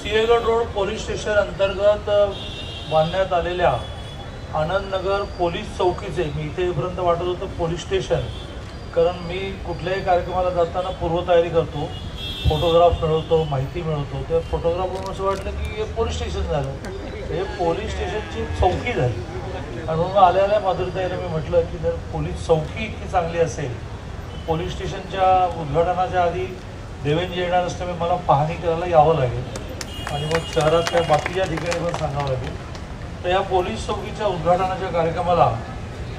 Sinhagad road police station अंतर्गत बांधण्यात आलेल्या आनंदनगर पोलीस चौकीचे मी इथे येईपर्यंत वाटत होतं पोलीस स्टेशन, कारण मी कुठल्याही कार्यक्रमाला जाताना पूर्वतयारी करतो, फोटोग्राफ मिळवतो, माहिती मिळवतो. त्या फोटोग्राफवरून असं वाटलं की हे पोलीस स्टेशन झालं, हे पोलीस स्टेशनची चौकी झाली. आणि म्हणून आलेल्या माधुरीताईला मी म्हटलं की जर पोलीस चौकी इतकी चांगली असेल, पोलीस स्टेशनच्या उद्घाटनाच्या आधी देवेंद्र येणार असल्यामुळे मला पाहणी करायला यावं लागेल आणि मग शहरातल्या बाकीच्या ठिकाणी पण सांगावं लागेल. तर या पोलीस चौकीच्या उद्घाटनाच्या कार्यक्रमाला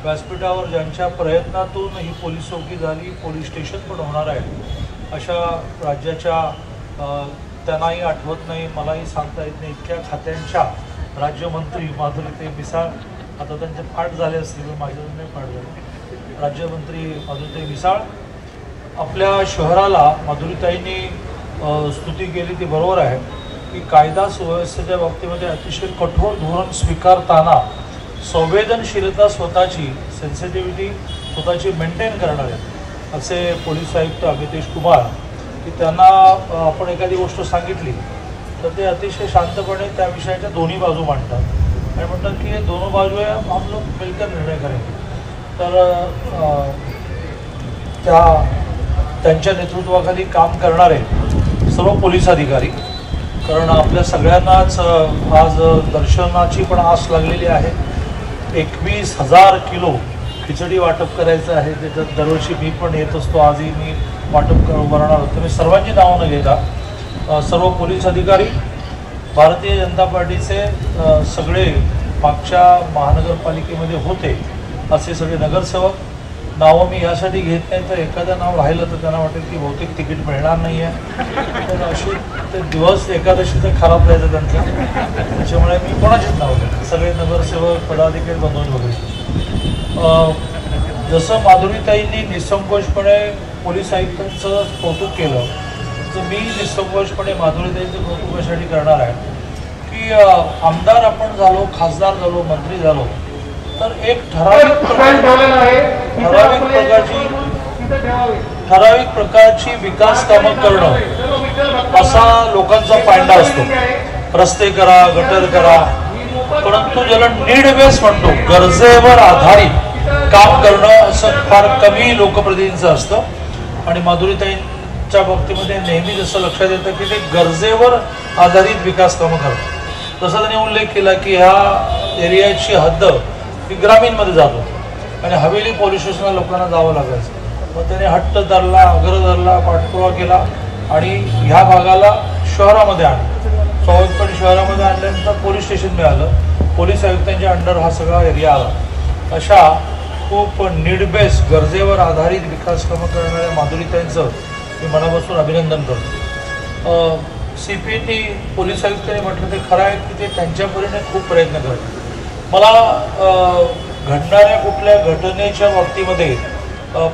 व्यासपीठावर ज्यांच्या प्रयत्नातून ही पोलीस चौकी झाली, पोलीस स्टेशन पण होणार आहे, अशा राज्याच्या त्यांनाही आठवत नाही, मलाही सांगता येत नाही, इतक्या खात्यांच्या राज्यमंत्री माधुरीताई मिसाळ, आता त्यांचे पाठ झाले असतील, माझ्याकडून नाही पाठ झाले, राज्यमंत्री माधुरीताई मिसाळ आपल्या शहराला माधुरीताईंनी स्तुती केली ती बरोबर आहे की कायदा सुव्यवस्थेच्या बाबतीमध्ये अतिशय कठोर धोरण स्वीकारताना संवेदनशीलता, स्वतःची सेन्सिटिव्हिटी स्वतःची मेंटेन करणारे असे पोलीस आयुक्त अमितेश कुमार, की त्यांना आपण एखादी गोष्ट सांगितली तर ते अतिशय शांतपणे त्या विषयाच्या दोन्ही बाजू मांडतात आणि म्हणतात की हे दोनों बाजू आहे, हम लोग मिलकर निर्णय करेंगे. तर त्यांच्या नेतृत्वाखाली काम करणारे सर्व पोलीस अधिकारी, कारण आपल्या सगळ्यांनाच आज दर्शनाची पण आस लागलेली आहे. 21,000 किलो खिचडी वाटप करायचं आहे, त्याच्यात दरवर्षी मी पण येत असतो, आजही मी वाटप करणार होतो. मी सर्वांची नावं न घेता सर्व पोलीस अधिकारी, भारतीय जनता पार्टीचे सगळे मागच्या महानगरपालिकेमध्ये होते असे सगळे नगरसेवक, नावं मी यासाठी घेत नाही तर एखादं नाव राहिलं तर त्यांना वाटेल की बहुतेक तिकीट मिळणार नाही आहे, तर असे ते दिवस एकादशीचं खराब राहायचं त्यांचं, त्याच्यामुळे मी कोणाचीच नाव घेत, सगळे नगरसेवक, पदाधिकारी बंधून वगैरे. जसं माधुरीताईंनी निसंकोचपणे पोलीस आयुक्तांचं कौतुक केलं, तर मी निसंकोचपणे माधुरीताईंचं कौतुक यासाठी करणार आहे की आमदार आपण झालो, खासदार झालो, मंत्री झालो तर एक ठराविक प्रकारची विकास कामं करणं असा लोकांचा फायदा असतो. रस्ते करा, गटर करा, परंतु ज्याला नीड बेस म्हणतो, गरजेवर आधारित काम करणं असं फार कमी लोकप्रतिनिधींचं असतं. आणि माधुरीताईंच्या बाबतीमध्ये नेहमी जसं लक्षात येतं की ते गरजेवर आधारित विकास कामं करतात. तसा त्यांनी उल्लेख केला की ह्या एरियाची हद्द ही ग्रामीणमध्ये जात होती आणि हवेली पोलीस स्टेशनला लोकांना जावं लागायचं. मग त्याने हट्ट धरला, आग्रह धरला, पाठपुरावा केला आणि ह्या भागाला शहरामध्ये आणलं. स्वाभाविकपणे शहरामध्ये आणल्यानंतर पोलीस स्टेशन मिळालं, पोलीस आयुक्तांच्या अंडर हा सगळा एरिया आला. अशा खूप नीड बेस, गरजेवर आधारित विकास कामं करणाऱ्या माधुरीताईंचं मी मनापासून अभिनंदन करतो. CPनी पोलीस आयुक्तांनी म्हटलं ते खरं आहे की ते त्यांच्या परीने खूप प्रयत्न करतात. मला घडणाऱ्या कुठल्या घटनेच्या बाबतीमध्ये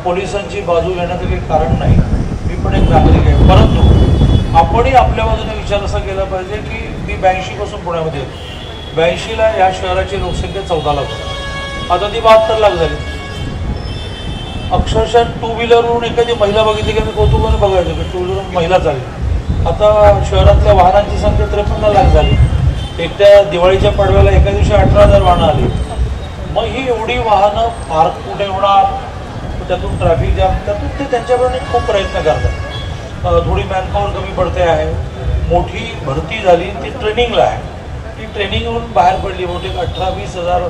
पोलिसांची बाजू घेण्याचं काही कारण नाही, मी पण एक नागरिक आहे, परंतु आपणही आपल्या बाजूने विचार असा केला पाहिजे की मी 82 पासून पुण्यामध्ये येतो. 82ला या शहराची लोकसंख्या 14 लाख होती, आता ती 72 लाख झाली. अक्षरशः टू व्हीलरवरून एखादी महिला बघितली की मी कौतुकाने बघायचं की टू व्हीलरवरून महिला चालली. आता शहरातल्या वाहनांची संख्या 53 लाख झाली. एकट्या दिवाळीच्या पडव्याला एका दिवशी 18,000 वाहनं आली. मग ही एवढी वाहनं पार्क कुठे होणार, त्यातून ट्रॅफिक जाम, त्यातून ते त्यांच्याकडून खूप प्रयत्न करतात. थोडी मॅनपॉवर कमी पडते आहे, मोठी भरती झाली, ती ट्रेनिंगला आहे, ती ट्रेनिंगवरून बाहेर पडली. मोठी 18-20 हजार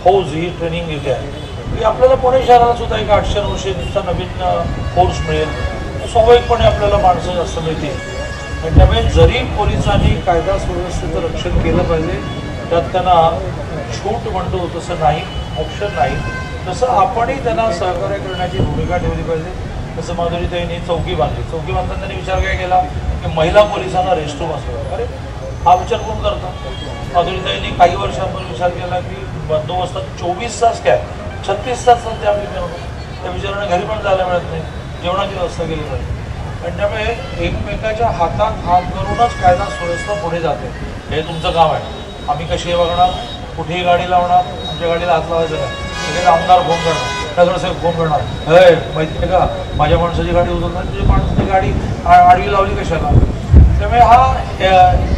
फौज ही ट्रेनिंग घेते आहे की आपल्याला पुणे शहराला सुद्धा एक 800-900 नवीन फोर्स मिळेल, स्वाभाविकपणे आपल्याला माणसं जास्त मिळतील. आणि त्यामुळे जरी पोलिसांनी कायदा सुव्यवस्थेचं रक्षण केलं पाहिजे, त्यात त्यांना छूट म्हणतो तसं नाही, ऑप्शन नाही, तसं आपणही त्यांना सहकार्य करण्याची भूमिका ठेवली पाहिजे. तसं माधुरीताईंनी चौकी बांधली. चौकी बांधताना त्यांनी विचार काय केला की महिला पोलिसांना रेस्टरूम असावं. अरे हा विचार कोण करतात? माधुरीताईंनी काही वर्षांपूर्वी विचार केला की बंदोबस्तात 24 तास काय 36 तास चालते आपली मिरवणूक, त्या विचाराने घरी पण जायला मिळत नाही, जेवणाची व्यवस्था केली पाहिजे. आणि त्यामुळे एकमेकाच्या हातात हात धरूनच कायदा सुव्यवस्था पुढे जाते. हे तुमचं काम आहे, आम्ही कशी बघणार, कुठेही गाडी लावणार, आमच्या गाडीला हात लावायचं नाही, तिथे आमदार फोन करणार, नगरसेवक फोन करणार, हे माहिती आहे का माझ्या माणसाची गाडी उचलणार, तुझ्या माणसाची गाडी आडवी लावली कशाला, त्यामुळे हा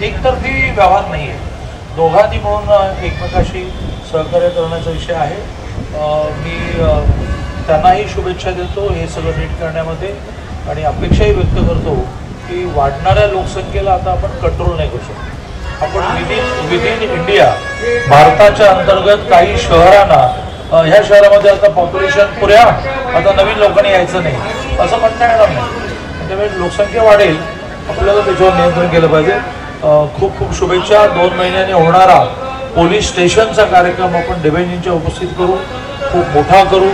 एकतर्फी व्यवहार नाही आहे, दोघांनी मिळून एकमेकाशी सहकार्य करण्याचा विषय आहे. मी त्यांनाही शुभेच्छा देतो हे सगळं नीट करण्यामध्ये आणि अपेक्षाही व्यक्त करतो की वाढणाऱ्या लोकसंख्येला आता आपण कंट्रोल नाही करू शकतो. आपण विदिन इंडिया भारताच्या अंतर्गत काही शहरांना ह्या शहरामध्ये आता पॉप्युलेशन पुऱ्या आता नवीन लोकांनी यायचं नाही असं म्हणता येणार नाही. त्यामुळे लोकसंख्या वाढेल, आपल्याला त्याच्यावर नियंत्रण केलं पाहिजे. खूप खूप शुभेच्छा. 2 महिन्यांनी होणारा पोलीस स्टेशनचा कार्यक्रम आपण देवेंजींच्या उपस्थित करू, खूप मोठा करू.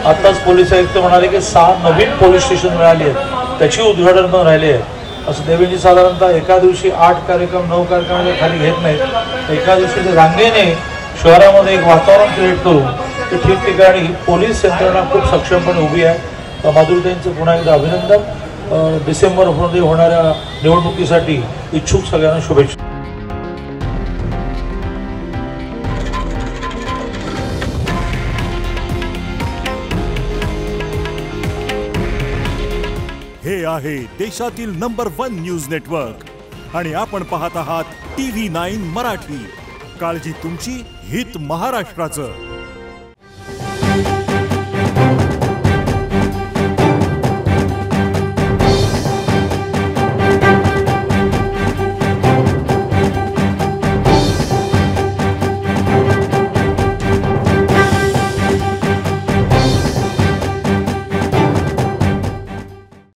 आत्ताच पोलीस आयुक्त म्हणाले की 6 नवीन पोलीस स्टेशन मिळाली आहेत, त्याची उद्घाटन पण राहिले आहे. असं देवेंजी साधारणतः एका दिवशी 8 कार्यक्रम 9 कार्यक्रमाच्या खाली घेत नाहीत. एका दिवशी ते रांगेने शहरामध्ये एक वातावरण क्रिएट करू की ठिकठिकाणी पोलीस यंत्रणा खूप सक्षमपणे उभी आहे. माधुरीताईंचं पुन्हा एकदा अभिनंदन. डिसेंबरमध्ये होणाऱ्या निवडणुकीसाठी इच्छुक सगळ्यांना शुभेच्छा. हे आहे देशातील नंबर 1 न्यूज नेटवर्क आणि आपण पाहत आहात TV9 मराठी. काळजी तुमची, हित महाराष्ट्राचं.